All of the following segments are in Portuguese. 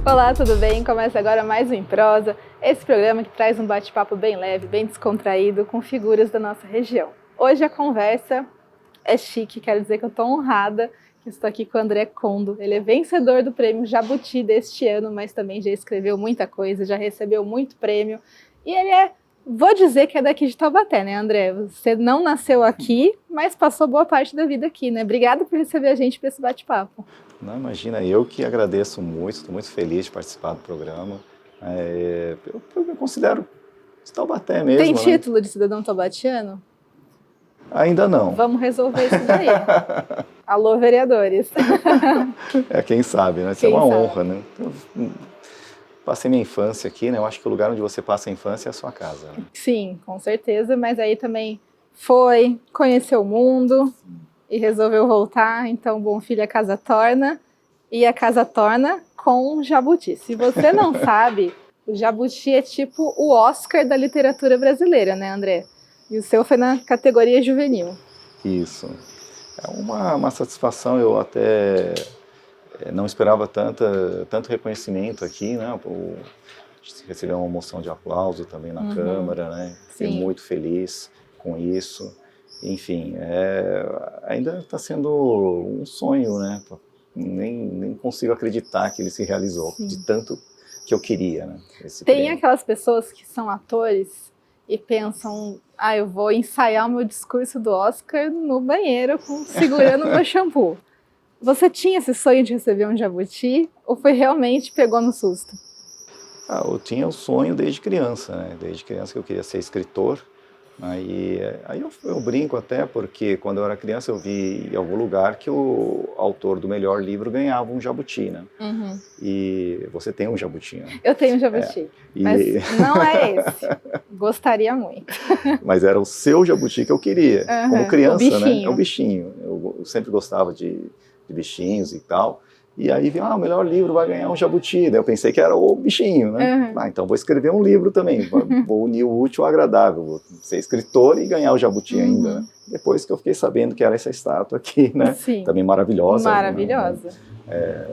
Olá, tudo bem? Começa agora mais um Em Prosa, esse programa que traz um bate-papo bem leve, bem descontraído, com figuras da nossa região. Hoje a conversa é chique, quero dizer que eu estou honrada que estou aqui com o André Condo. Ele é vencedor do prêmio Jabuti deste ano, mas também já escreveu muita coisa, já recebeu muito prêmio. E ele vou dizer que é daqui de Taubaté, né, André? Você não nasceu aqui, mas passou boa parte da vida aqui, né? Obrigada por receber a gente para esse bate-papo. Não, imagina, eu que agradeço muito, estou muito feliz de participar do programa. Eu me considero de Taubaté mesmo. Tem título de cidadão taubatiano? Ainda não. Vamos resolver isso daí. Alô, vereadores. Quem sabe, né? Isso é uma honra, né? Eu passei minha infância aqui, né? Eu acho que o lugar onde você passa a infância é a sua casa. Né? Sim, com certeza, mas aí também conheceu o mundo e resolveu voltar. Então, bom filho, a casa torna. E a casa torna com Jabuti. Se você não sabe, o Jabuti é tipo o Oscar da literatura brasileira, né, André? E o seu foi na categoria juvenil. Isso. É uma satisfação, eu até não esperava tanto reconhecimento aqui, né? Receber uma moção de aplauso também na Câmara, né? Fiquei muito feliz com isso. Enfim, ainda está sendo um sonho, né? Nem consigo acreditar que ele se realizou, de tanto que eu queria, né? Tem aquelas pessoas que são atores e pensam, eu vou ensaiar o meu discurso do Oscar no banheiro segurando o meu shampoo. Você tinha esse sonho de receber um Jabuti ou foi realmente pegou no susto? Eu tinha o sonho desde criança, né? Desde criança que eu queria ser escritor. Aí eu brinco até porque quando eu era criança eu vi em algum lugar que o autor do melhor livro ganhava um Jabuti, né? E você tem um Jabuti, né? Eu tenho um Jabuti, mas não é esse. Gostaria muito. Mas era o seu Jabuti que eu queria, como criança, né? É o bichinho. Eu sempre gostava de bichinhos e tal. E aí vi, o melhor livro vai ganhar um Jabuti. Daí eu pensei que era o bichinho, né? Então vou escrever um livro também, vou unir o útil ao agradável, vou ser escritor e ganhar o Jabuti ainda. Né? Depois que eu fiquei sabendo que era essa estátua aqui, né? Sim. Também maravilhosa. Maravilhosa. Né?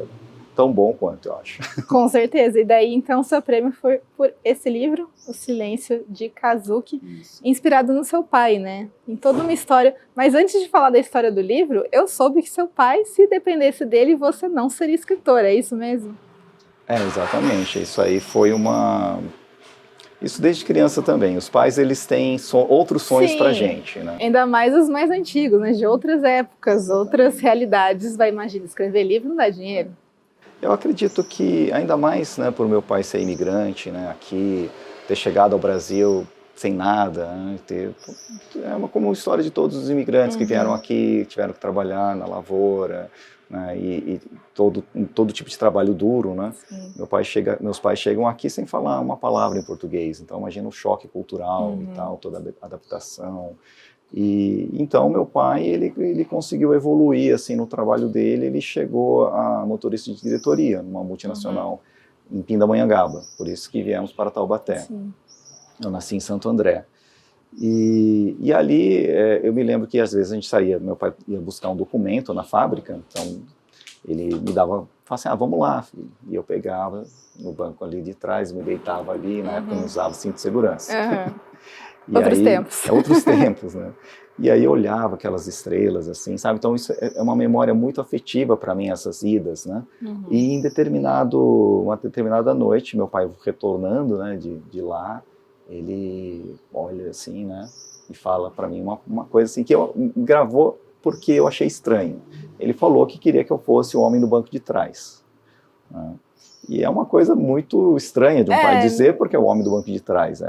Tão bom quanto, eu acho. Com certeza. E daí, então, seu prêmio foi por esse livro, O Silêncio de Kazuki, inspirado no seu pai, né? Em toda uma história. Mas antes de falar da história do livro, eu soube que seu pai, se dependesse dele, você não seria escritor, é isso mesmo? Exatamente. Isso aí foi Isso desde criança também. Os pais, eles têm outros sonhos pra gente, né? Ainda mais os mais antigos, né? De outras épocas, outras realidades. Imagina, escrever livro não dá dinheiro. Eu acredito que, ainda mais, né, por meu pai ser imigrante, né, aqui, ter chegado ao Brasil sem nada, né, como a história de todos os imigrantes que vieram aqui, tiveram que trabalhar na lavoura, né, e todo tipo de trabalho duro, né. Meus pais chegam aqui sem falar uma palavra em português, então imagina o choque cultural e tal, toda a adaptação. E então meu pai ele conseguiu evoluir assim no trabalho dele. Ele chegou a motorista de diretoria numa multinacional em Pindamonhangaba, por isso que viemos para Taubaté. Eu nasci em Santo André e ali eu me lembro que às vezes a gente saía, meu pai ia buscar um documento na fábrica, então ele me falava assim, vamos lá, filho. E eu pegava no banco ali de trás, me deitava ali, na época eu não usava cinto de segurança. Outros tempos, né? E aí eu olhava aquelas estrelas, assim, sabe? Então isso é uma memória muito afetiva para mim, essas idas, né? E uma determinada noite, meu pai retornando, né, de lá, ele olha assim, né, e fala para mim uma coisa assim que gravou porque eu achei estranho. Ele falou que queria que eu fosse o homem do banco de trás. Né? E é uma coisa muito estranha de um pai dizer, porque é o homem do banco de trás.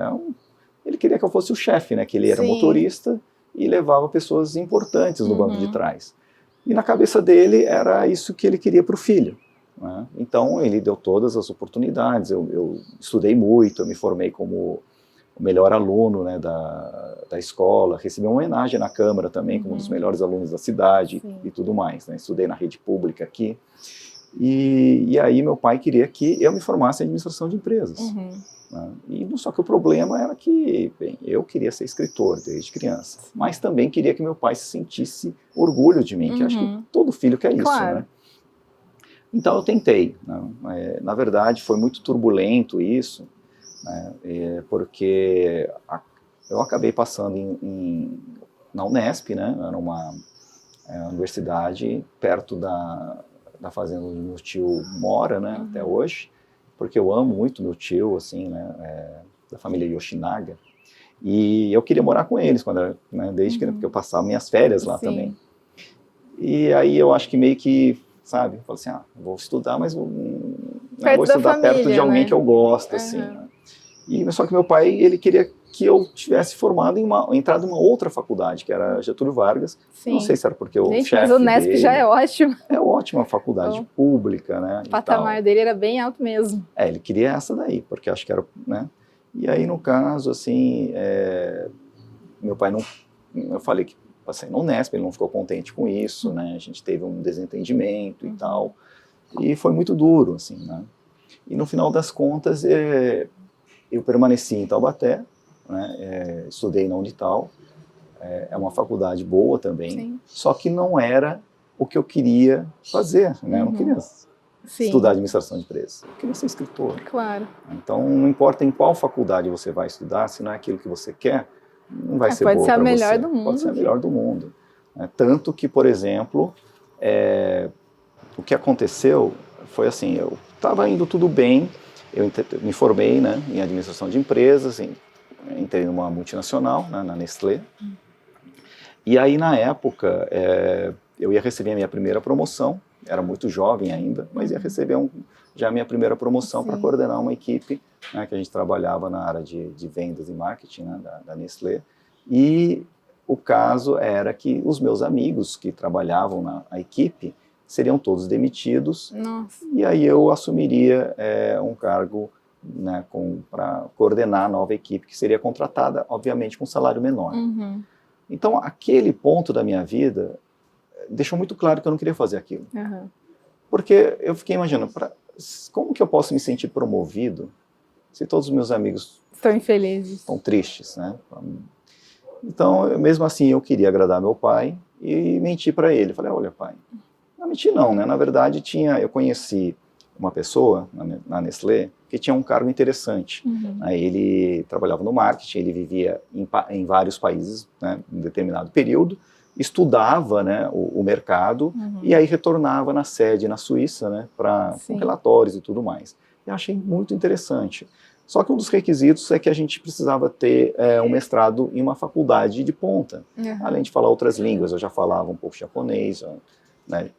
Ele queria que eu fosse o chefe, né? Que ele era motorista e levava pessoas importantes no banco de trás. E na cabeça dele era isso que ele queria para o filho. Né? Então ele deu todas as oportunidades. Eu estudei muito, eu me formei como o melhor aluno, né, da escola, recebi uma homenagem na Câmara também como um dos melhores alunos da cidade e tudo mais. Né? Estudei na rede pública aqui. E aí meu pai queria que eu me formasse em administração de empresas. Né? E só que o problema era que, eu queria ser escritor desde criança, mas também queria que meu pai se sentisse orgulho de mim, que acho que todo filho quer isso, né? Então eu tentei, né? Na verdade foi muito turbulento isso, né? Porque eu acabei passando na Unesp, né? Era uma universidade perto da fazenda onde meu tio mora, né? Até hoje, porque eu amo muito meu tio, assim, né? Da família Yoshinaga, e eu queria morar com eles quando era, né? Desde que porque eu passava minhas férias lá também. E aí eu acho que meio que, sabe, eu falei assim, vou estudar, mas vou estudar perto de alguém, né? Que eu gosto, assim, né? E só que meu pai, ele queria que eu tivesse formado entrado em uma outra faculdade, que era Getúlio Vargas. Sim. Não sei se era porque o chefe mas o Unesp dele, já é ótimo. É ótima faculdade papublica, né? O patamar dele era bem alto mesmo. Ele queria essa daí, porque acho que era, né? E aí, no caso, assim, meu pai não... Eu falei que passei no Unesp, ele não ficou contente com isso, né? A gente teve um desentendimento e tal. E foi muito duro, assim, né? E no final das contas, eu permaneci em Taubaté, né? Estudei na Unital, é uma faculdade boa também, sim, só que não era o que eu queria fazer, né? Eu não queria estudar administração de empresas, eu queria ser escritor. Claro. Então, não importa em qual faculdade você vai estudar, se não é aquilo que você quer, não vai ser boa para você. Pode ser a melhor do mundo. Pode ser a melhor do mundo. Tanto que, por exemplo, o que aconteceu foi assim, eu estava indo tudo bem, eu me formei, né, em administração de empresas, entrei numa multinacional, né, na Nestlé, e aí na época eu ia receber a minha primeira promoção, era muito jovem ainda, mas ia receber já a minha primeira promoção para coordenar uma equipe, né, que a gente trabalhava na área de vendas e marketing, né, da Nestlé, e o caso era que os meus amigos que trabalhavam na equipe seriam todos demitidos. Nossa. E aí eu assumiria um cargo, né, para coordenar a nova equipe que seria contratada, obviamente, com salário menor. Uhum. Então, aquele ponto da minha vida deixou muito claro que eu não queria fazer aquilo. Uhum. Porque eu fiquei imaginando, como que eu posso me sentir promovido se todos os meus amigos estão infelizes, estão tristes, né? Então, mesmo assim, eu queria agradar meu pai e menti para ele. Falei, olha, pai, não menti não, né? Na verdade, eu conheci uma pessoa na Nestlé que tinha um cargo interessante. Uhum. Ele trabalhava no marketing, ele vivia em vários países, né, em um determinado período, estudava, né, o mercado, e aí retornava na sede na Suíça, né, com relatórios e tudo mais. Eu achei muito interessante. Só que um dos requisitos é que a gente precisava ter um mestrado em uma faculdade de ponta, além de falar outras línguas. Eu já falava um pouco japonês, né,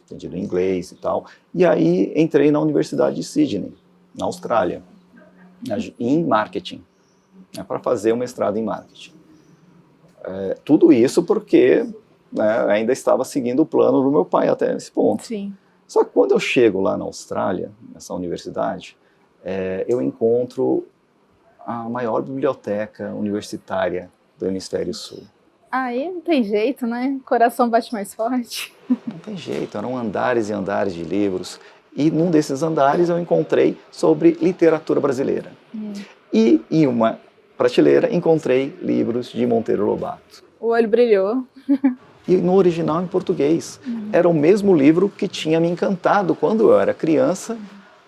entendido inglês e tal. E aí entrei na Universidade de Sydney, na Austrália, em marketing, né, para fazer um mestrado em marketing. Tudo isso porque, né, ainda estava seguindo o plano do meu pai até esse ponto. Sim. Só que quando eu chego lá na Austrália, nessa universidade, eu encontro a maior biblioteca universitária do Hemisfério Sul. Aí não tem jeito, né? O coração bate mais forte. Não tem jeito, eram andares e andares de livros. E num desses andares eu encontrei sobre literatura brasileira. E em uma prateleira encontrei livros de Monteiro Lobato. O olho brilhou. E no original em português. Era o mesmo livro que tinha me encantado quando eu era criança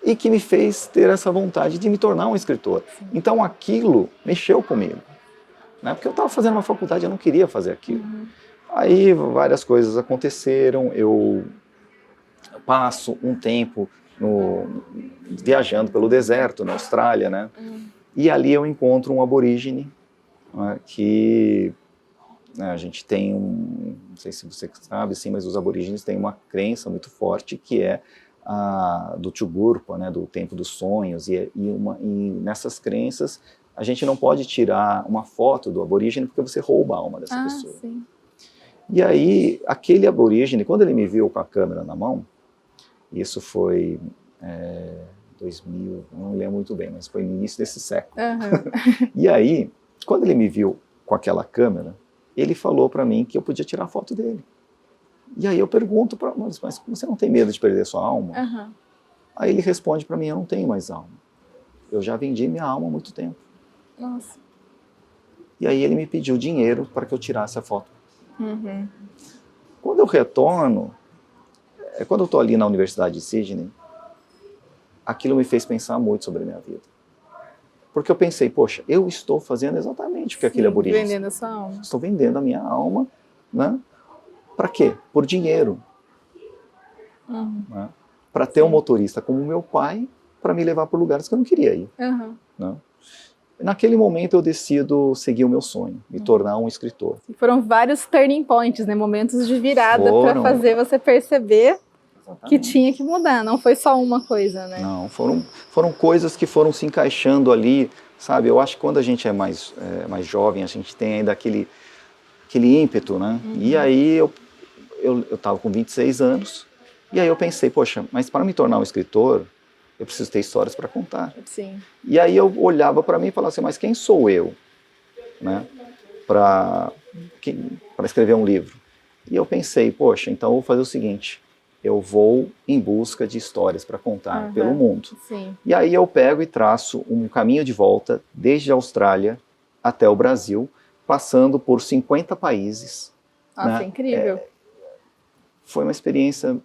e que me fez ter essa vontade de me tornar um escritor. Então aquilo mexeu comigo. Né? Porque eu estava fazendo uma faculdade, eu não queria fazer aquilo. Aí várias coisas aconteceram, eu passo um tempo viajando pelo deserto, na Austrália, né? E ali eu encontro um aborígene, né, que a gente tem não sei se você sabe, sim, mas os aborígenes têm uma crença muito forte que é do Tugurpa, né, do tempo dos sonhos, e nessas crenças a gente não pode tirar uma foto do aborígene porque você rouba a alma dessa pessoa. Sim. E aí, aquele aborígene, quando ele me viu com a câmera na mão, isso foi 2000, não me lembro muito bem, mas foi no início desse século. E aí, quando ele me viu com aquela câmera, ele falou para mim que eu podia tirar foto dele. E aí eu pergunto para ele, mas você não tem medo de perder sua alma? Aí ele responde para mim, eu não tenho mais alma. Eu já vendi minha alma há muito tempo. Nossa. E aí ele me pediu dinheiro para que eu tirasse a foto. Quando eu retorno, quando eu estou ali na Universidade de Sydney, aquilo me fez pensar muito sobre a minha vida. Porque eu pensei, poxa, eu estou fazendo exatamente o que aquele aborígene... vendendo a sua alma. Estou vendendo a minha alma, né? Para quê? Por dinheiro. Né? Para ter um motorista como meu pai, para me levar por lugares que eu não queria ir. Né? Naquele momento eu decido seguir o meu sonho, me tornar um escritor. E foram vários turning points, né? Momentos de virada para fazer você perceber que tinha que mudar, não foi só uma coisa, né? Não, foram coisas que foram se encaixando ali, sabe? Eu acho que quando a gente é mais jovem, a gente tem ainda aquele ímpeto, né? E aí eu estava com 26 anos, e aí eu pensei, poxa, mas para me tornar um escritor, eu preciso ter histórias para contar. Sim. E aí eu olhava para mim e falava assim, mas quem sou eu, né? Para escrever um livro? E eu pensei, poxa, então eu vou fazer o seguinte, eu vou em busca de histórias para contar pelo mundo. Sim. E aí eu pego e traço um caminho de volta desde a Austrália até o Brasil, passando por 50 países. Nossa, né? incrível. Foi uma experiência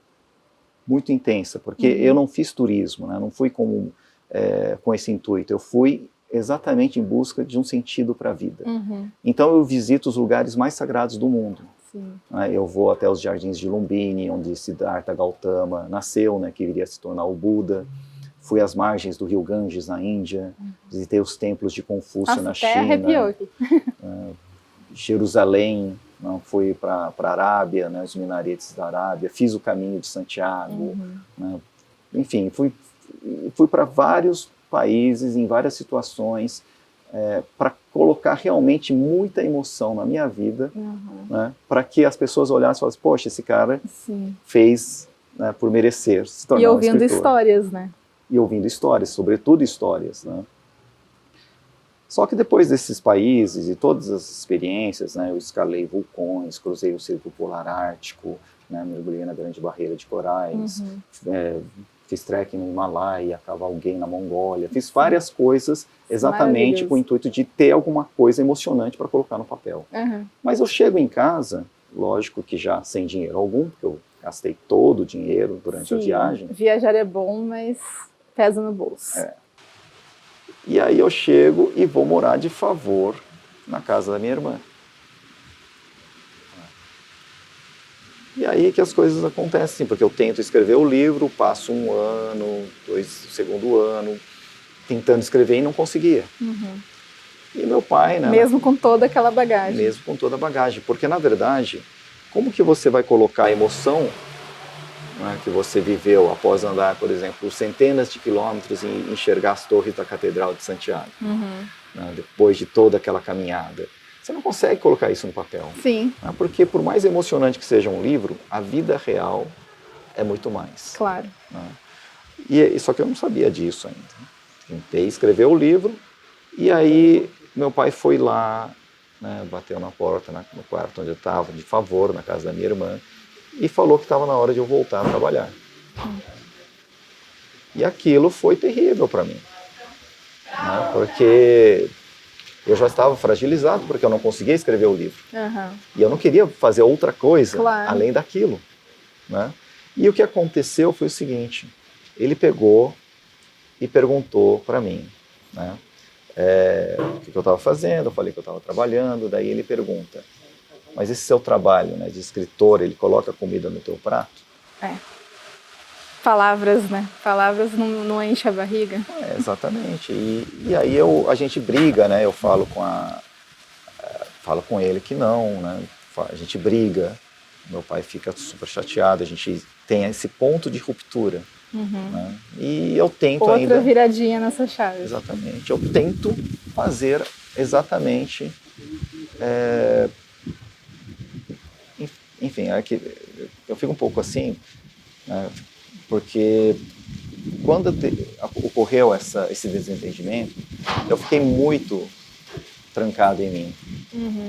muito intensa, porque eu não fiz turismo, né? Não fui com esse intuito, eu fui exatamente em busca de um sentido para a vida. Então eu visito os lugares mais sagrados do mundo. Sim. Eu vou até os jardins de Lumbini, onde Siddhartha Gautama nasceu, né, que viria a se tornar o Buda. Fui às margens do rio Ganges, na Índia. Visitei os templos de Confúcio na China. Arrepiou aqui. Jerusalém. Fui para a Arábia, né, os minaretes da Arábia. Fiz o caminho de Santiago. Né, enfim, fui para vários países, em várias situações, para colocar realmente muita emoção na minha vida, né, para que as pessoas olhassem e falassem, poxa, esse cara fez, né, por merecer se tornar um escritor. E ouvindo histórias, né? E ouvindo histórias, sobretudo histórias. Né? Só que depois desses países e todas as experiências, né, eu escalei vulcões, cruzei o Círculo Polar Ártico, né, mergulhei na Grande Barreira de Corais, fiz trekking no Himalaia, cavalguei na Mongólia, fiz várias coisas exatamente com o intuito de ter alguma coisa emocionante para colocar no papel. Mas eu chego em casa, lógico que já sem dinheiro algum, porque eu gastei todo o dinheiro durante a viagem. Viajar é bom, mas pesa no bolso. E aí eu chego e vou morar de favor na casa da minha irmã. E aí que as coisas acontecem, porque eu tento escrever o livro, passo um ano, segundo ano, tentando escrever e não conseguia. E meu pai... né, mesmo com toda aquela bagagem. Mesmo com toda a bagagem, porque na verdade, como que você vai colocar a emoção, né, que você viveu após andar, por exemplo, centenas de quilômetros e enxergar as torres da Catedral de Santiago, né, depois de toda aquela caminhada? Você não consegue colocar isso no papel. Sim. Né, porque por mais emocionante que seja um livro, a vida real é muito mais. Claro. Né? Só que eu não sabia disso ainda. Tentei escrever o livro e aí meu pai foi lá, né, bateu na porta, no quarto onde eu estava, de favor, na casa da minha irmã, e falou que estava na hora de eu voltar a trabalhar. E aquilo foi terrível para mim, né, porque eu já estava fragilizado, porque eu não conseguia escrever o livro. E eu não queria fazer outra coisa além daquilo. Né? E o que aconteceu foi o seguinte, ele pegou e perguntou para mim, né, o que eu estava fazendo, eu falei que eu estava trabalhando, daí ele pergunta, mas esse seu trabalho, né, de escritor, ele coloca comida no teu prato? Palavras, né? Palavras não enchem a barriga. Exatamente. E aí a gente briga, né? Eu falo com ele que não, né? A gente briga, meu pai fica super chateado, a gente tem esse ponto de ruptura. Né? E eu tento outra viradinha nessa chave. Exatamente. Eu tento fazer exatamente... Enfim, é que eu fico um pouco assim, né, porque quando ocorreu esse desentendimento, eu fiquei muito trancado em mim.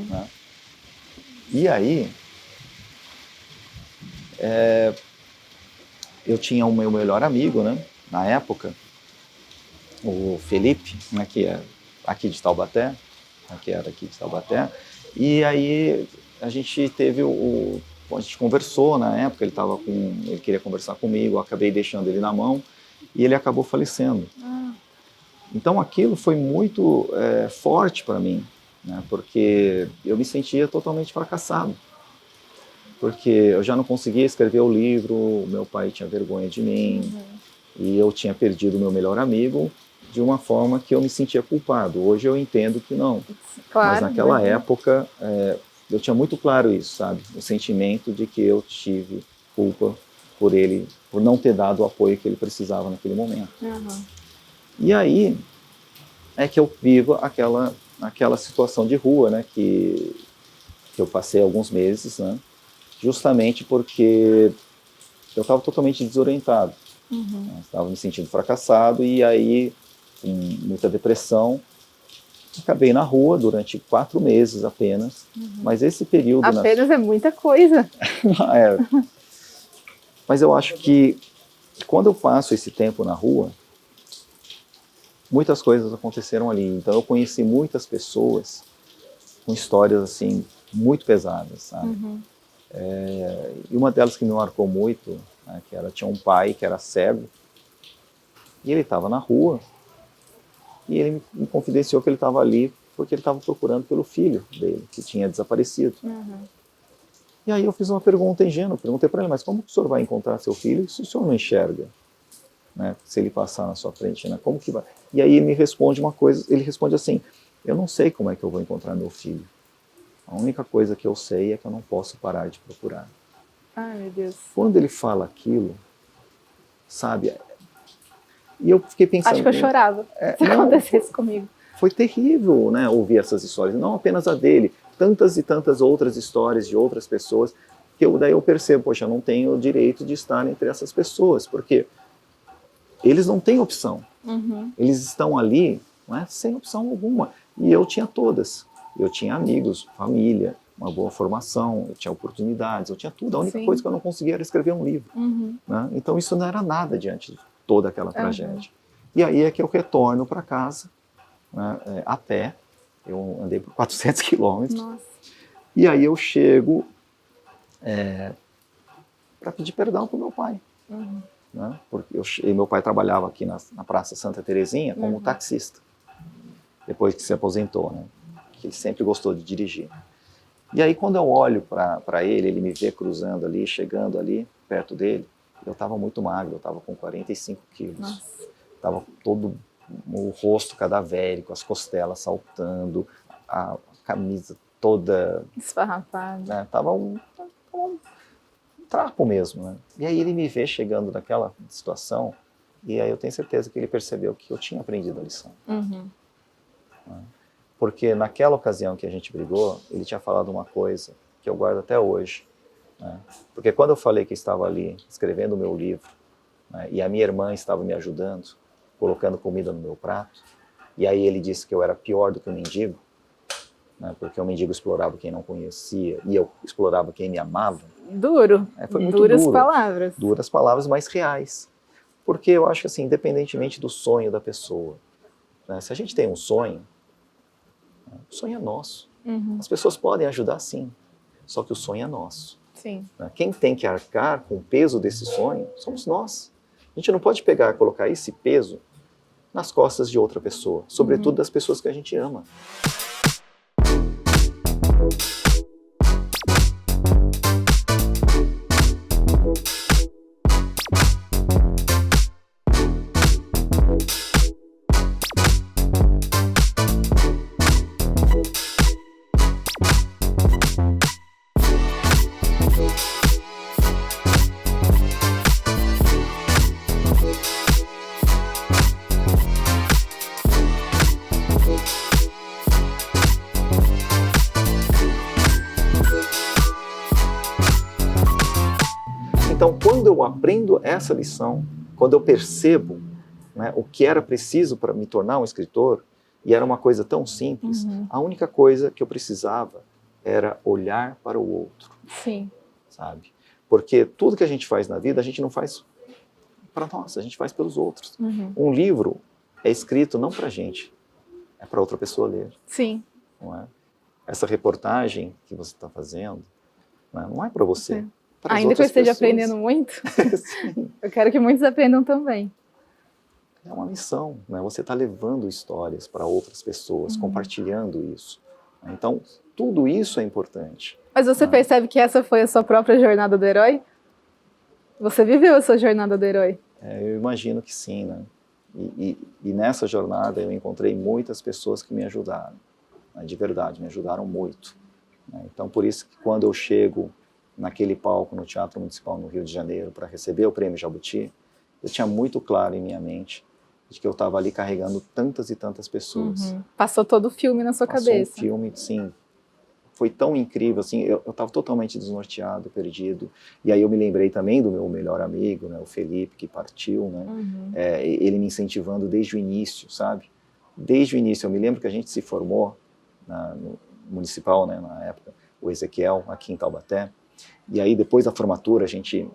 Né? E aí, eu tinha o meu melhor amigo, né, na época, o Felipe, né, que é aqui de Taubaté, e aí a gente teve a gente conversou na época, ele queria conversar comigo, eu acabei deixando ele na mão e ele acabou falecendo. Então aquilo foi muito forte para mim, né? Porque eu me sentia totalmente fracassado. Porque eu já não conseguia escrever o livro, meu pai tinha vergonha de mim, e eu tinha perdido o meu melhor amigo de uma forma que eu me sentia culpado. Hoje eu entendo que não. Claro, mas naquela época eu tinha muito claro isso, sabe? O sentimento de que eu tive culpa por ele, por não ter dado o apoio que ele precisava naquele momento. E aí é que eu vivo aquela situação de rua, né? Que eu passei alguns meses, né? Justamente porque eu estava totalmente desorientado. Estava me sentindo fracassado e aí, com muita depressão, acabei na rua durante 4 meses apenas. Mas esse período... Apenas é muita coisa. Mas eu acho que quando eu passo esse tempo na rua, muitas coisas aconteceram ali. Então eu conheci muitas pessoas com histórias assim muito pesadas, sabe? E uma delas que me marcou muito, né, que tinha um pai que era cego, e ele estava na rua, e ele me confidenciou que ele estava ali porque ele estava procurando pelo filho dele, que tinha desaparecido. E aí eu fiz uma pergunta ingênua, perguntei para ele, mas como que o senhor vai encontrar seu filho se o senhor não enxerga? Né, se ele passar na sua frente, né, como que vai? E aí ele me responde uma coisa, ele responde assim, eu não sei como é que eu vou encontrar meu filho. A única coisa que eu sei é que eu não posso parar de procurar. Ai, meu Deus. Quando ele fala aquilo, sabe? E eu fiquei pensando... Acho que eu chorava se acontecesse comigo. Foi terrível, né, ouvir essas histórias, não apenas a dele, tantas e tantas outras histórias de outras pessoas, que daí eu percebo, poxa, eu não tenho o direito de estar entre essas pessoas, porque eles não têm opção. Eles estão ali, não é, sem opção alguma. E eu tinha todas. Eu tinha amigos, família, uma boa formação, eu tinha oportunidades, eu tinha tudo. A única coisa que eu não conseguia era escrever um livro. Né? Então isso não era nada diante de toda aquela tragédia. E aí é que eu retorno para casa, né, a pé. Eu andei por 400 quilômetros. E aí eu chego para pedir perdão para o meu pai. Né? Porque meu pai trabalhava aqui na Praça Santa Terezinha como taxista, depois que se aposentou, né? Que ele sempre gostou de dirigir. E aí quando eu olho para ele, ele me vê cruzando ali, chegando ali, perto dele, eu estava muito magro, eu estava com 45 quilos. Estava todo o rosto cadavérico, as costelas saltando, a camisa toda... esfarrapada. Né? Tava um trapo mesmo, né? E aí ele me vê chegando naquela situação, e aí eu tenho certeza que ele percebeu que eu tinha aprendido a lição. Né? Porque naquela ocasião que a gente brigou, ele tinha falado uma coisa que eu guardo até hoje. Né? Porque quando eu falei que estava ali escrevendo o meu livro, né, e a minha irmã estava me ajudando, colocando comida no meu prato, e aí ele disse que eu era pior do que um mendigo, né, porque o mendigo explorava quem não conhecia e eu explorava quem me amava. Duro. Foi muito Duras duro. palavras. Duras palavras, mas reais. Porque eu acho que, assim, independentemente do sonho da pessoa, né, se a gente tem um sonho, o sonho é nosso. As pessoas podem ajudar, sim, só que o sonho é nosso. Sim. Quem tem que arcar com o peso desse sonho somos nós. A gente não pode pegar e colocar esse peso nas costas de outra pessoa, sobretudo das pessoas que a gente ama. Então, quando eu aprendo essa lição, quando eu percebo, né, o que era preciso para me tornar um escritor, e era uma coisa tão simples, a única coisa que eu precisava era olhar para o outro. Sim. Sabe? Porque tudo que a gente faz na vida, a gente não faz para nós, a gente faz pelos outros. Um livro é escrito não para a gente, é para outra pessoa ler. Sim. Não é? Essa reportagem que você está fazendo, né? Não é para você. Ainda que eu esteja aprendendo muito, eu quero que muitos aprendam também. É uma missão, né? Você está levando histórias para outras pessoas, compartilhando isso. Então, tudo isso é importante. Mas você percebe que essa foi a sua própria jornada do herói? Você viveu a sua jornada do herói? Eu imagino que sim, né? E nessa jornada eu encontrei muitas pessoas que me ajudaram, né? De verdade, me ajudaram muito. Né? Então, por isso que quando eu chego naquele palco no Teatro Municipal no Rio de Janeiro para receber o Prêmio Jabuti, eu tinha muito claro em minha mente de que eu estava ali carregando tantas e tantas pessoas. Passou todo o filme na sua cabeça. Passou um filme, sim. Foi tão incrível, assim, eu estava totalmente desnorteado, perdido. E aí eu me lembrei também do meu melhor amigo, né, o Felipe, que partiu, né? Ele me incentivando desde o início, sabe? Desde o início. Eu me lembro que a gente se formou no Municipal, né, na época, o Ezequiel, aqui em Taubaté. E aí, depois da formatura, a gente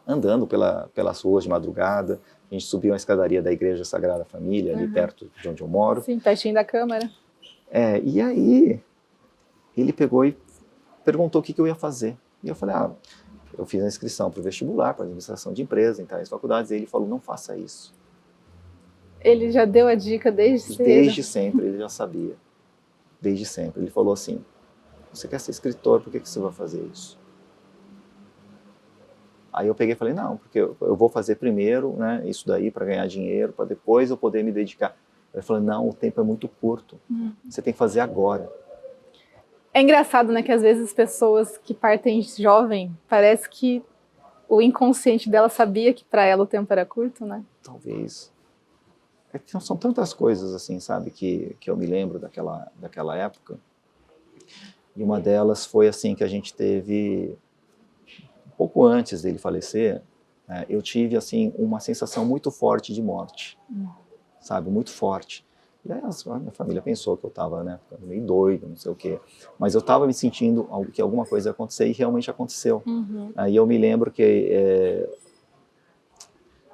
andando pelas ruas de madrugada, a gente subiu a escadaria da Igreja Sagrada Família, ali perto de onde eu moro. Sim, pertinho da Câmara. E aí, ele pegou e perguntou o que eu ia fazer. E eu falei, eu fiz a inscrição para o vestibular, para a administração de empresa, em tais faculdades. E ele falou, não faça isso. Ele já deu a dica desde cedo? Desde sempre, ele já sabia. Desde sempre. Ele falou assim, você quer ser escritor, por que você vai fazer isso? Aí eu peguei e falei, não, porque eu vou fazer primeiro, né, isso daí para ganhar dinheiro, para depois eu poder me dedicar. Ele falou, não, o tempo é muito curto, você tem que fazer agora. É engraçado, né, que às vezes as pessoas que partem jovem, parece que o inconsciente dela sabia que para ela o tempo era curto, né? Talvez. São tantas coisas assim, sabe, que eu me lembro daquela época. E uma delas foi assim que a gente teve, pouco antes dele falecer, eu tive assim uma sensação muito forte de morte, sabe, muito forte. E aí a minha família pensou que eu estava, né, meio doido, não sei o quê. Mas eu estava me sentindo que alguma coisa ia acontecer e realmente aconteceu. Aí eu me lembro que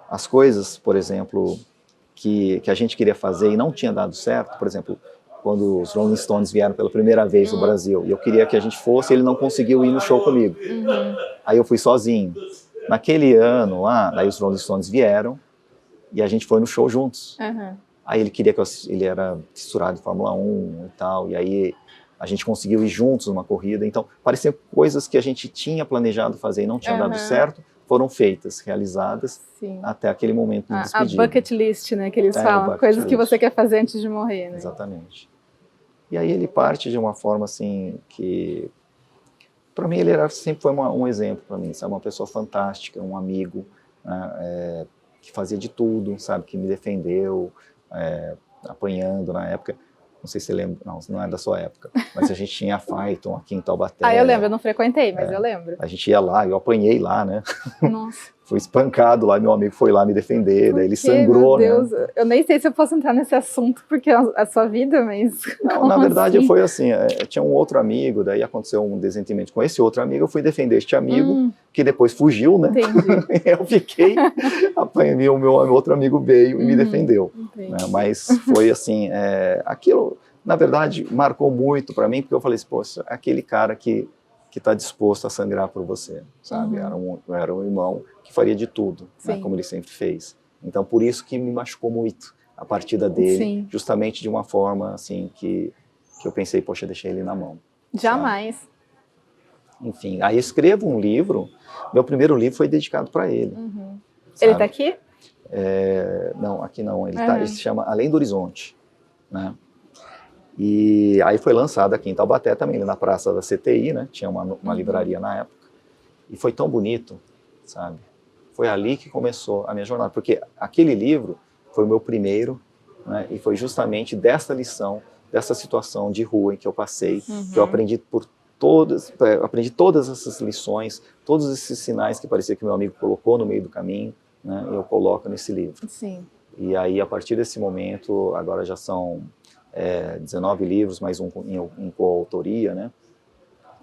as coisas, por exemplo, que a gente queria fazer e não tinha dado certo, por exemplo, quando os Rolling Stones vieram pela primeira vez no Brasil, e eu queria que a gente fosse, ele não conseguiu ir no show comigo. Aí eu fui sozinho. Naquele ano lá, daí os Rolling Stones vieram e a gente foi no show juntos. Aí ele queria que ele era fissurado em Fórmula 1 e tal, e aí a gente conseguiu ir juntos numa corrida. Então, pareciam coisas que a gente tinha planejado fazer e não tinha dado certo, foram feitas, realizadas. Sim. Até aquele momento de despedida. A bucket list, né, que eles falam, coisas que você quer fazer antes de morrer, né? Exatamente. E aí ele parte de uma forma assim que, para mim, ele sempre foi um exemplo para mim, sabe? Uma pessoa fantástica, um amigo, né, que fazia de tudo, sabe? Que me defendeu, apanhando na época. Não sei se você lembra, não é da sua época, mas a gente tinha a Phaeton aqui em Taubaté. Eu lembro, eu não frequentei, mas eu lembro. A gente ia lá, eu apanhei lá, né? Nossa. Fui espancado lá, meu amigo foi lá me defender, daí ele sangrou, meu Deus, né? Eu nem sei se eu posso entrar nesse assunto, porque é a sua vida, mas... Não, na verdade foi assim, tinha um outro amigo, daí aconteceu um desentendimento com esse outro amigo, eu fui defender este amigo, que depois fugiu, né? Entendi. Eu fiquei, apanhei, o meu outro amigo veio e me defendeu. Né? Mas foi assim, aquilo, na verdade, marcou muito para mim, porque eu falei assim, poxa, aquele cara que está disposto a sangrar por você, sabe? Era um irmão que faria de tudo, né? Como ele sempre fez. Então, por isso que me machucou muito a partida dele, justamente de uma forma assim que eu pensei, poxa, eu deixei ele na mão. Jamais. Sabe? Enfim, aí eu escrevo um livro, meu primeiro livro foi dedicado para ele. Ele está aqui? Não, aqui não, ele se chama Além do Horizonte, né? E aí foi lançado aqui em Taubaté também, na Praça da CTI, né? Tinha uma livraria na época. E foi tão bonito, sabe? Foi ali que começou a minha jornada, porque aquele livro foi o meu primeiro, né? E foi justamente dessa lição, dessa situação de rua em que eu passei, que eu aprendi todas essas lições, todos esses sinais que parecia que meu amigo colocou no meio do caminho, né? Eu coloco nesse livro. Sim. E aí, a partir desse momento, agora já são 19 livros, mais um em coautoria, né?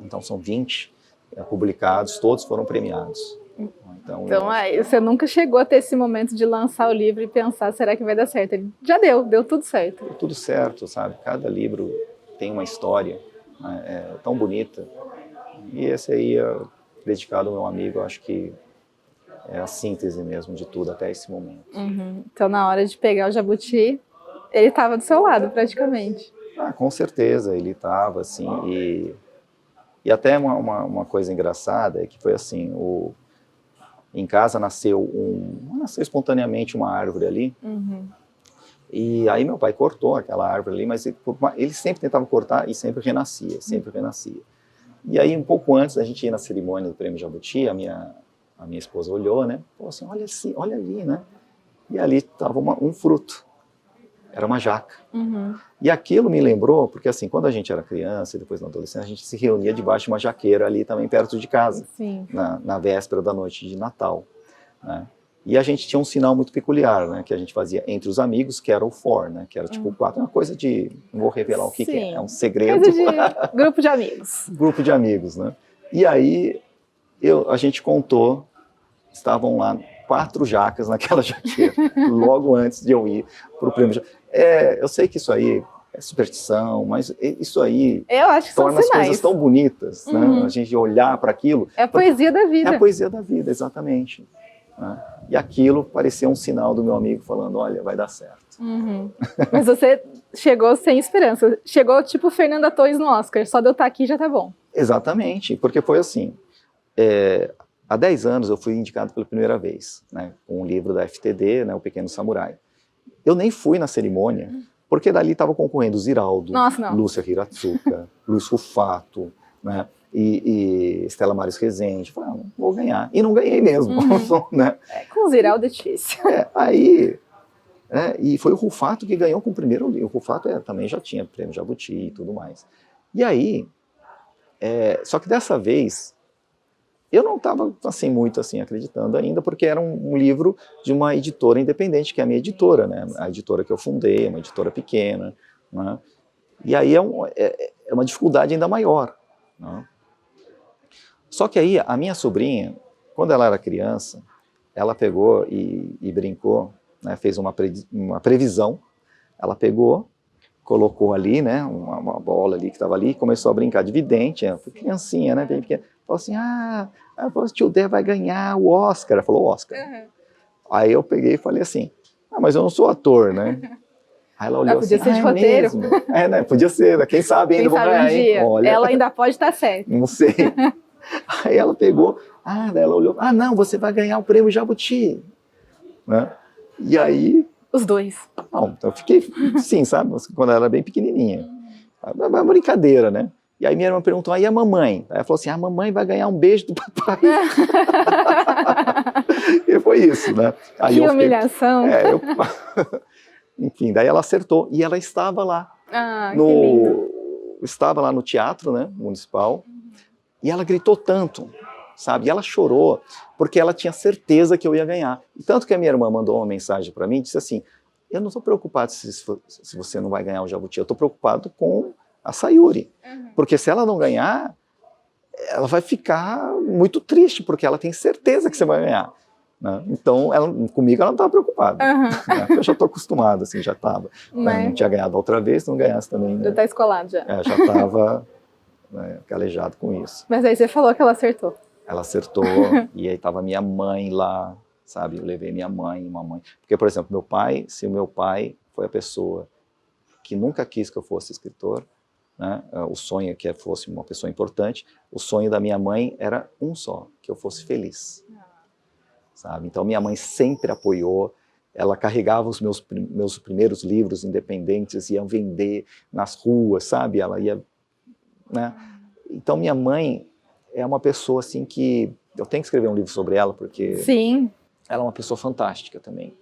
Então são 20 publicados, todos foram premiados. Então você nunca chegou a ter esse momento de lançar o livro e pensar, será que vai dar certo? Ele já deu tudo certo. Deu tudo certo, sabe? Cada livro tem uma história, né? Tão bonita E esse aí é dedicado ao meu amigo, eu acho que é a síntese mesmo de tudo até esse momento. Então, na hora de pegar o jabuti, ele estava do seu lado, praticamente. Com certeza, ele estava, assim, e até uma coisa engraçada é que foi assim, em casa nasceu espontaneamente uma árvore ali, e aí meu pai cortou aquela árvore ali, mas ele sempre tentava cortar e sempre renascia, sempre renascia. E aí, um pouco antes da gente ir na cerimônia do Prêmio Jabuti, a minha esposa olhou, né? Falou assim, olha ali, né? E ali estava um fruto. Era uma jaca. E aquilo me lembrou, porque assim, quando a gente era criança e depois na adolescência, a gente se reunia debaixo de uma jaqueira ali também perto de casa, na véspera da noite de Natal, né? E a gente tinha um sinal muito peculiar, né, que a gente fazia entre os amigos, que era o for, né, que era tipo 4, uma coisa de, não vou revelar o que é, é um segredo. Coisa de grupo de amigos. Grupo de amigos, né. E aí a gente contou, estavam lá 4 jacas naquela jaqueira, logo antes de eu ir para o prêmio. Eu sei que isso aí é superstição, mas isso aí eu acho que torna as coisas tão bonitas, né? A gente olhar para aquilo. É a poesia da vida. É a poesia da vida, exatamente. Né? E aquilo parecia um sinal do meu amigo falando, olha, vai dar certo. Mas você chegou sem esperança, chegou tipo Fernanda Torres no Oscar, só de eu estar aqui já tá bom. Exatamente, porque foi assim, há 10 anos eu fui indicado pela primeira vez, né, com um livro da FTD, né, O Pequeno Samurai. Eu nem fui na cerimônia, porque dali estava concorrendo Ziraldo, Lúcia Hiratsuka, Luiz Rufato, né, e Estela Maris Rezende. Falei, não vou ganhar. E não ganhei mesmo. Né? Com o Ziraldo é difícil. Aí, e foi o Rufato que ganhou com o primeiro livro. O Rufato também já tinha prêmio Jabuti e tudo mais. E aí, só que dessa vez, eu não estava assim, muito assim, acreditando ainda, porque era um livro de uma editora independente, que é a minha editora, né? A editora que eu fundei, uma editora pequena. Né? E aí é uma dificuldade ainda maior. Né? Só que aí a minha sobrinha, quando ela era criança, ela pegou e brincou, né, fez uma previsão, ela pegou, colocou ali, né, uma bola ali que estava ali, e começou a brincar de vidente, foi criancinha, né, bem pequena, falou assim, o tio Dé vai ganhar o Oscar, ela falou Oscar. Aí eu peguei e falei assim, mas eu não sou ator, né. Aí ela olhou podia assim, ser de roteiro. Mesmo? Né, podia ser, né, quem sabe ainda vou ganhar, hein? Olha, ela ainda pode estar certa. Não sei. Aí ela pegou, daí ela olhou, não, você vai ganhar o prêmio Jabuti. Né? E aí... Os dois. Não, eu fiquei, sim, sabe, quando ela era bem pequenininha. Uma brincadeira, né? E aí minha irmã perguntou, aí a mamãe? Aí ela falou assim, a mamãe vai ganhar um beijo do papai. E foi isso, né? Aí que humilhação. Enfim, daí ela acertou, e ela estava lá. Que lindo. Estava lá no teatro, né, municipal, e ela gritou tanto, sabe? E ela chorou, porque ela tinha certeza que eu ia ganhar. E tanto que a minha irmã mandou uma mensagem para mim, disse assim, eu não estou preocupado se você não vai ganhar o Jabuti, eu estou preocupado com a Sayuri. Porque se ela não ganhar, ela vai ficar muito triste, porque ela tem certeza que você vai ganhar. Né? Então, comigo ela não estava preocupada. Né? Eu já estou acostumado, assim, já estava. Né? Não tinha ganhado outra vez, se não ganhasse também. Né? Já está escolado já. Já estava... calejado com isso. Mas aí você falou que ela acertou. Ela acertou, e aí estava minha mãe lá, sabe? Eu levei minha mãe, mamãe. Porque, por exemplo, se o meu pai foi a pessoa que nunca quis que eu fosse escritor, né? O sonho é que eu fosse uma pessoa importante, o sonho da minha mãe era um só, que eu fosse feliz. Sabe? Então, minha mãe sempre apoiou, ela carregava os meus primeiros livros independentes, ia vender nas ruas, sabe? Ela ia... Né? Então minha mãe é uma pessoa assim que eu tenho que escrever um livro sobre ela porque ela é uma pessoa fantástica também,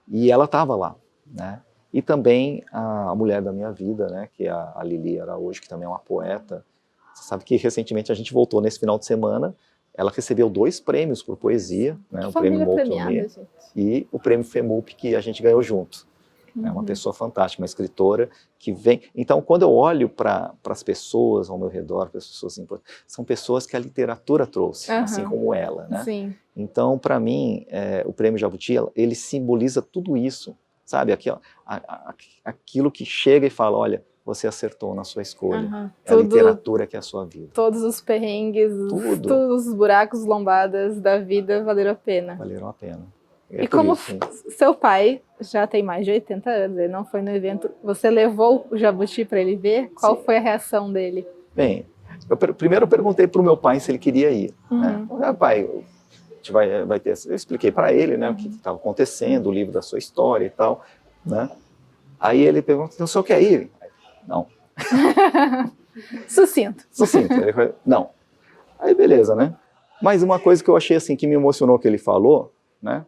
e ela estava lá, né? E também a mulher da minha vida, né, que é a Lili Araújo, que também é uma poeta. Você sabe que recentemente a gente voltou nesse final de semana, ela recebeu 2 prêmios por poesia, né, o prêmio Moltonier e o prêmio FEMUP, que a gente ganhou junto. É uma pessoa fantástica, uma escritora que vem... Então, quando eu olho para as pessoas ao meu redor, para as pessoas importantes, são pessoas que a literatura trouxe, assim como ela, né? Sim. Então, para mim, o Prêmio Jabuti, ele simboliza tudo isso, sabe? Aquilo que chega e fala, olha, você acertou na sua escolha. Uhum. É a literatura que é a sua vida. Todos os perrengues, todos os buracos, lombadas da vida valeram a pena. Valeram a pena. E como seu pai já tem mais de 80 anos, ele não foi no evento, você levou o jabuti para ele ver? Qual foi a reação dele? Bem, primeiro eu perguntei para o meu pai se ele queria ir. Né? Pai, a gente vai ter... Eu expliquei para ele, né, o que estava acontecendo, o livro da sua história e tal. Né? Aí ele perguntou, então o senhor quer ir? Não. Sucinto. Ele falou, não. Aí beleza, né? Mas uma coisa que eu achei assim, que me emocionou que ele falou, né?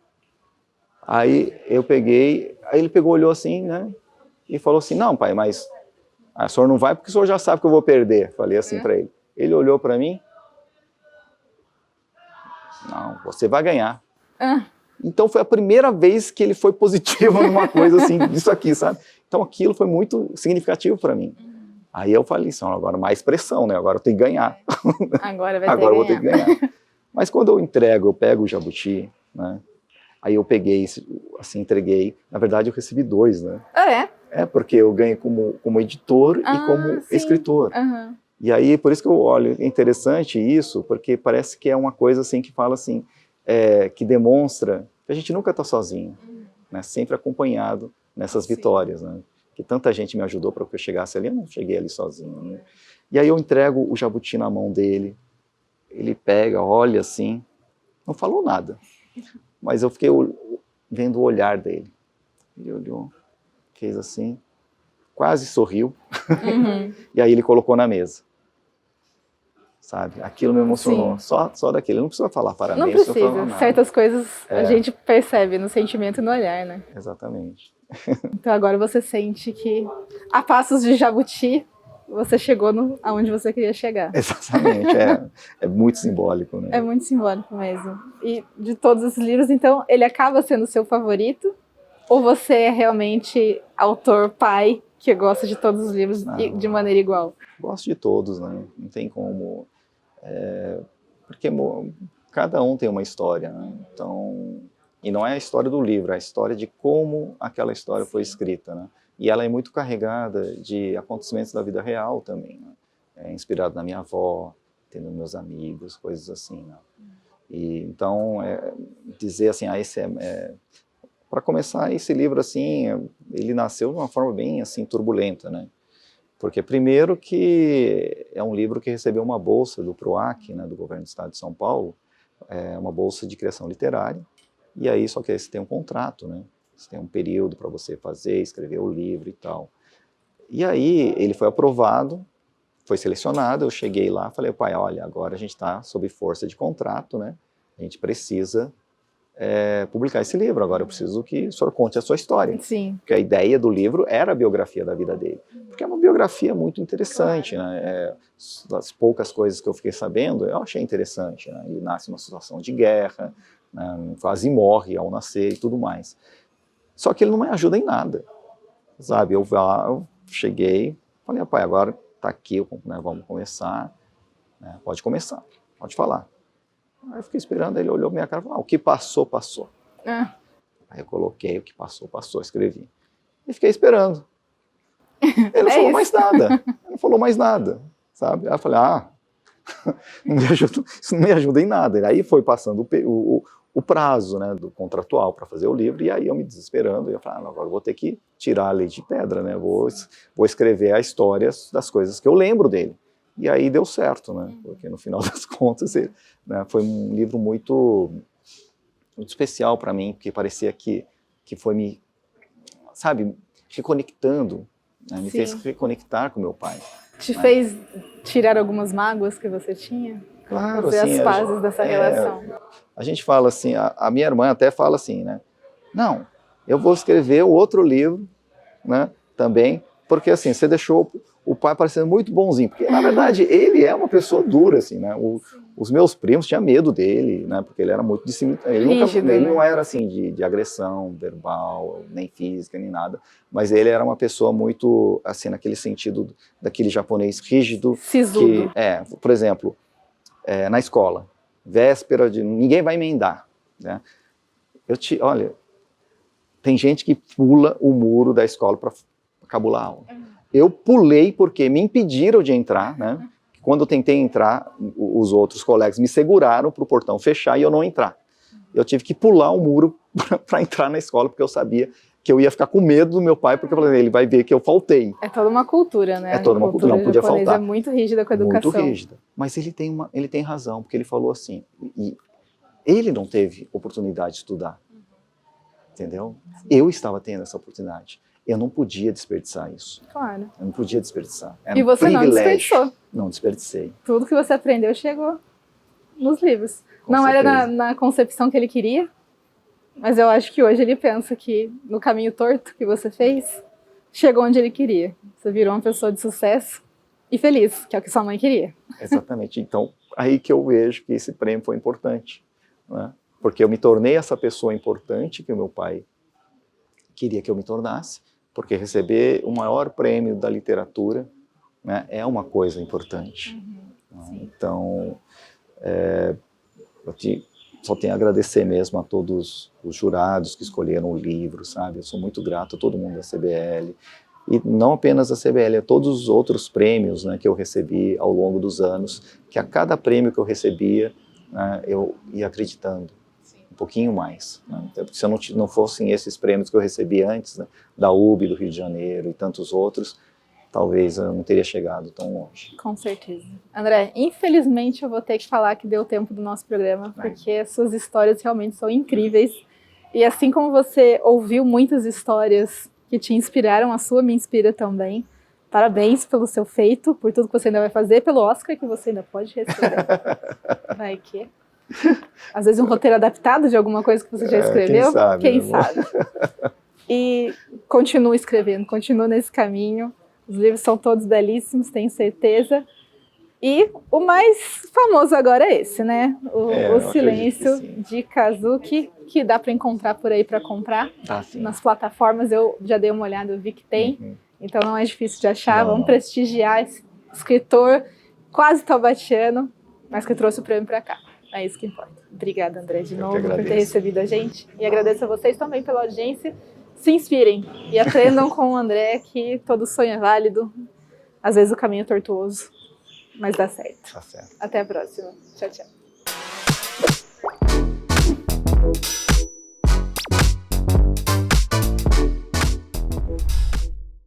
Aí eu peguei, aí ele pegou, olhou assim, né? E falou assim, não, pai, mas o senhor não vai porque o senhor já sabe que eu vou perder. Falei assim para ele. Ele olhou para mim, não, você vai ganhar. Então foi a primeira vez que ele foi positivo numa coisa assim, disso aqui, sabe? Então aquilo foi muito significativo para mim. Aí eu falei assim, agora mais pressão, né? Agora eu tenho que ganhar. Agora eu vou ter que ganhar. Mas quando eu pego o jabuti, né? Aí eu peguei, assim, entreguei. Na verdade, eu recebi 2, né? É, porque eu ganhei como editor e como escritor. E aí, por isso que eu olho, é interessante isso, porque parece que é uma coisa assim que fala assim, que demonstra que a gente nunca está sozinho, né? Sempre acompanhado nessas vitórias, né? Que tanta gente me ajudou para que eu chegasse ali, eu não cheguei ali sozinho, né? E aí eu entrego o jabuti na mão dele, ele pega, olha assim, não falou nada. Mas eu fiquei vendo o olhar dele. Ele olhou, fez assim, quase sorriu. E aí ele colocou na mesa. Sabe? Aquilo me emocionou. Só daquilo. Não precisa falar parabéns. Não precisa. Certas coisas a gente percebe no sentimento e no olhar, né? Exatamente. Então agora você sente que a passos de jabuti você chegou aonde você queria chegar. Exatamente, é muito simbólico, né? É muito simbólico mesmo. E de todos esses livros, então, ele acaba sendo o seu favorito? Ou você é realmente autor pai que gosta de todos os livros de maneira igual? Gosto de todos, né? Não tem como... porque cada um tem uma história, né? Então, e não é a história do livro, é a história de como aquela história foi escrita, né? E ela é muito carregada de acontecimentos da vida real também, né? É inspirado na minha avó, tendo meus amigos, coisas assim, né? E então, dizer assim, para começar, esse livro assim, ele nasceu de uma forma bem assim turbulenta, né? Porque primeiro que é um livro que recebeu uma bolsa do PROAC, né, do governo do estado de São Paulo, uma bolsa de criação literária, e aí só que você tem um contrato, né? Você tem um período para você fazer, escrever o livro e tal. E aí ele foi aprovado, foi selecionado, eu cheguei lá, falei, pai, olha, agora a gente está sob força de contrato, né? A gente precisa publicar esse livro, agora eu preciso que o senhor conte a sua história. Sim. Porque a ideia do livro era a biografia da vida dele. Porque é uma biografia muito interessante, né? Das poucas coisas que eu fiquei sabendo, eu achei interessante, né? Ele nasce numa situação de guerra, né? Quase morre ao nascer e tudo mais. Só que ele não me ajuda em nada, sabe? Eu cheguei, falei, pai, agora tá aqui, né, vamos começar, né, pode começar, pode falar. Aí eu fiquei esperando, ele olhou pra minha cara e falou, o que passou, passou. Aí eu coloquei, o que passou, passou, escrevi. E fiquei esperando. Ele não falou mais nada, não falou mais nada, sabe? Aí eu falei, isso não me ajuda em nada. Aí foi passando o prazo, né, do contratual para fazer o livro, e aí eu me desesperando, eu falei, agora eu vou ter que tirar a lei de pedra, né, vou escrever a história das coisas que eu lembro dele. E aí deu certo, né, porque no final das contas, né, foi um livro muito especial para mim, porque parecia que foi me, sabe, reconectando, né, me fez reconectar com meu pai. Te fez tirar algumas mágoas que você tinha? Claro, fazer assim, as pazes dessa relação. A gente fala assim, a minha irmã até fala assim, né? Não, eu vou escrever outro livro, né? Também, porque assim, você deixou o pai parecendo muito bonzinho, porque na verdade ele é uma pessoa dura, assim, né? Os meus primos tinham medo dele, né? Porque ele era muito ele não era assim de agressão verbal, nem física, nem nada, mas ele era uma pessoa muito, assim, naquele sentido daquele japonês rígido. Sisudo. Que, por exemplo, na escola, véspera de... ninguém vai emendar, né? Olha, tem gente que pula o muro da escola para cabular a aula. Eu pulei porque me impediram de entrar, né? Quando eu tentei entrar, os outros colegas me seguraram para o portão fechar e eu não entrar. Eu tive que pular o muro para entrar na escola, porque eu sabia que eu ia ficar com medo do meu pai, porque eu falei, ele vai ver que eu faltei. É toda uma cultura, né? É toda uma cultura, não podia faltar. É muito rígida com a educação. Muito rígida. Mas ele tem razão, porque ele falou assim, e ele não teve oportunidade de estudar, entendeu? Eu estava tendo essa oportunidade. Eu não podia desperdiçar isso. Claro. Eu não podia desperdiçar. Era e você não desperdicou. Não desperdicei. Tudo que você aprendeu chegou nos livros. Com não certeza. Era na concepção que ele queria, mas eu acho que hoje ele pensa que no caminho torto que você fez, chegou onde ele queria. Você virou uma pessoa de sucesso e feliz, que é o que sua mãe queria. Exatamente. Então, aí que eu vejo que esse prêmio foi importante, né? Porque eu me tornei essa pessoa importante que o meu pai queria que eu me tornasse, porque receber o maior prêmio da literatura, né, é uma coisa importante. Então, só tenho a agradecer mesmo a todos os jurados que escolheram o livro, sabe? Eu sou muito grato a todo mundo da CBL, e não apenas a CBL, a todos os outros prêmios, né, que eu recebi ao longo dos anos, que a cada prêmio que eu recebia, né, eu ia acreditando um pouquinho mais, né? Porque se não fossem esses prêmios que eu recebi antes, né, da UB do Rio de Janeiro e tantos outros, talvez eu não teria chegado tão longe. Com certeza. André, infelizmente eu vou ter que falar que deu tempo do nosso programa, porque as suas histórias realmente são incríveis. E assim como você ouviu muitas histórias que te inspiraram, a sua me inspira também. Parabéns pelo seu feito, por tudo que você ainda vai fazer, pelo Oscar que você ainda pode receber. Vai que... Às vezes um roteiro adaptado de alguma coisa que você já escreveu. Quem sabe. E continua escrevendo, continua nesse caminho. Os livros são todos belíssimos, tenho certeza. E o mais famoso agora é esse, né? O Silêncio, de Kazuki, que dá para encontrar por aí para comprar nas plataformas. Eu já dei uma olhada, eu vi que tem. Então não é difícil de achar. Vamos prestigiar esse escritor quase taubatiano, mas que trouxe o prêmio para cá. É isso que importa. Obrigada, André, de novo, por ter recebido a gente. E agradeço a vocês também pela audiência. Se inspirem e aprendam com o André que todo sonho é válido. Às vezes o caminho é tortuoso, mas dá certo. Tá certo. Até a próxima. Tchau, tchau.